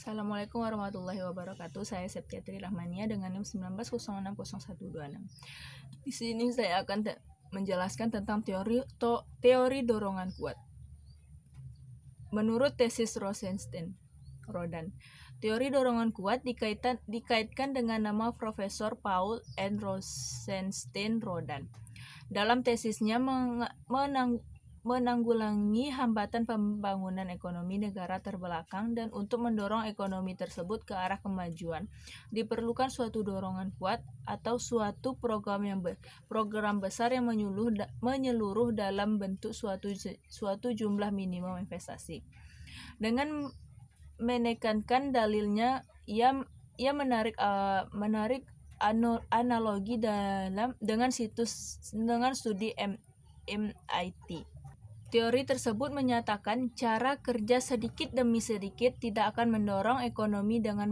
Assalamualaikum warahmatullahi wabarakatuh. Saya Septiatri Rahmania dengan NIM 19060126. Di sini saya akan menjelaskan tentang teori dorongan kuat. Menurut tesis Rosenstein-Rodan, teori dorongan kuat dikaitkan dengan nama Profesor Paul N. Rosenstein-Rodan. Dalam tesisnya menanggulangi hambatan pembangunan ekonomi negara terbelakang, dan untuk mendorong ekonomi tersebut ke arah kemajuan diperlukan suatu dorongan kuat atau suatu program besar yang menyeluruh dalam bentuk suatu jumlah minimum investasi. Dengan menekankan dalilnya, ia menarik analogi dengan studi MIT. Teori tersebut menyatakan cara kerja sedikit demi sedikit tidak akan mendorong ekonomi dengan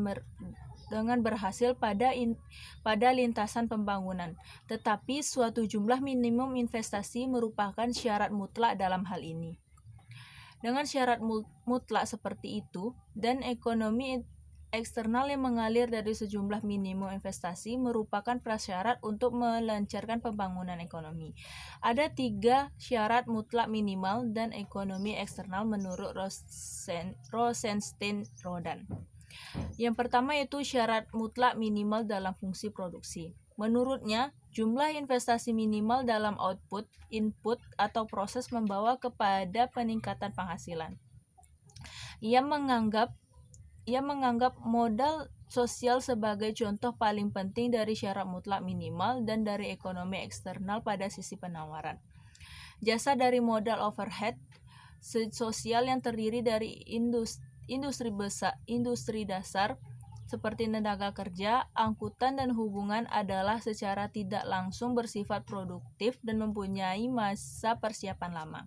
berhasil pada lintasan pembangunan, tetapi suatu jumlah minimum investasi merupakan syarat mutlak dalam hal ini. Dengan syarat mutlak seperti itu, dan ekonomi eksternal yang mengalir dari sejumlah minimum investasi merupakan prasyarat untuk melancarkan pembangunan ekonomi. Ada 3 syarat mutlak minimal dan ekonomi eksternal menurut Rosenstein-Rodan. Yang pertama yaitu syarat mutlak minimal dalam fungsi produksi. Menurutnya, jumlah investasi minimal dalam output, input, atau proses membawa kepada peningkatan penghasilan. Ia menganggap modal sosial sebagai contoh paling penting dari syarat mutlak minimal dan dari ekonomi eksternal pada sisi penawaran. Jasa dari modal overhead sosial yang terdiri dari industri dasar seperti tenaga kerja, angkutan, dan hubungan adalah secara tidak langsung bersifat produktif dan mempunyai masa persiapan lama.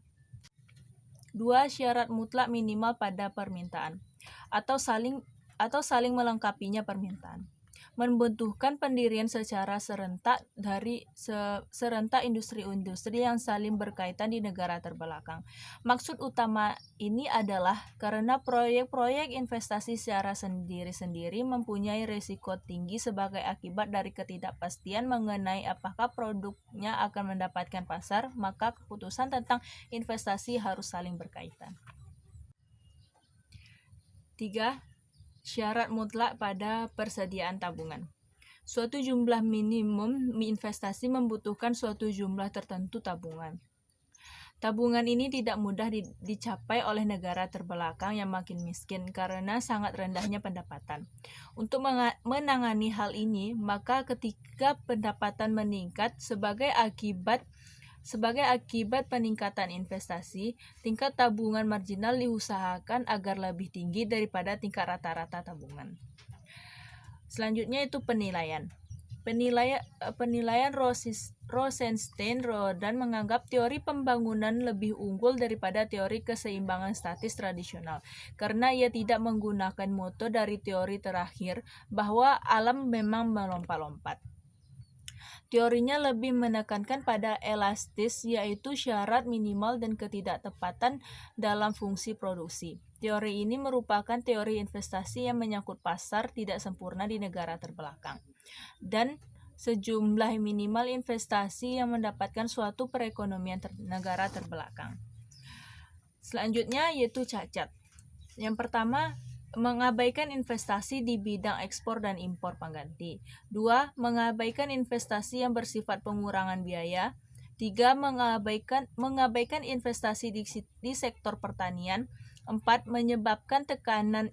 2. Syarat mutlak minimal pada permintaan atau saling melengkapinya permintaan. Membutuhkan pendirian secara serentak industri-industri yang saling berkaitan di negara terbelakang. Maksud utama ini adalah karena proyek-proyek investasi secara sendiri-sendiri mempunyai risiko tinggi sebagai akibat dari ketidakpastian mengenai apakah produknya akan mendapatkan pasar, maka keputusan tentang investasi harus saling berkaitan. 3. Syarat mutlak pada persediaan tabungan. Suatu jumlah minimum investasi membutuhkan suatu jumlah tertentu tabungan. Tabungan ini tidak mudah dicapai oleh negara terbelakang yang makin miskin karena sangat rendahnya pendapatan. Untuk menangani hal ini, maka ketika pendapatan meningkat sebagai akibat peningkatan investasi, tingkat tabungan marginal diusahakan agar lebih tinggi daripada tingkat rata-rata tabungan. Selanjutnya itu penilaian. Penilaian Rosenstein-Rodan menganggap teori pembangunan lebih unggul daripada teori keseimbangan statis tradisional karena ia tidak menggunakan moto dari teori terakhir bahwa alam memang melompat-lompat. Teorinya lebih menekankan pada elastis, yaitu syarat minimal dan ketidaktepatan dalam fungsi produksi. Teori ini merupakan teori investasi yang menyangkut pasar tidak sempurna di negara terbelakang dan sejumlah minimal investasi yang mendapatkan suatu perekonomian negara terbelakang. Selanjutnya yaitu cacat. Yang pertama, mengabaikan investasi di bidang ekspor dan impor pengganti. 2. Mengabaikan investasi yang bersifat pengurangan biaya. 3. Mengabaikan investasi di sektor pertanian. 4. Menyebabkan tekanan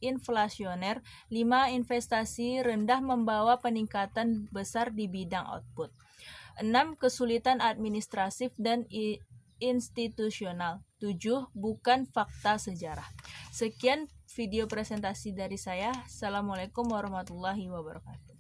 inflasioner. 5. Investasi rendah membawa peningkatan besar di bidang output. 6. Kesulitan administratif dan institusional. 7. Bukan fakta sejarah. Sekian video presentasi dari saya. Assalamualaikum warahmatullahi wabarakatuh.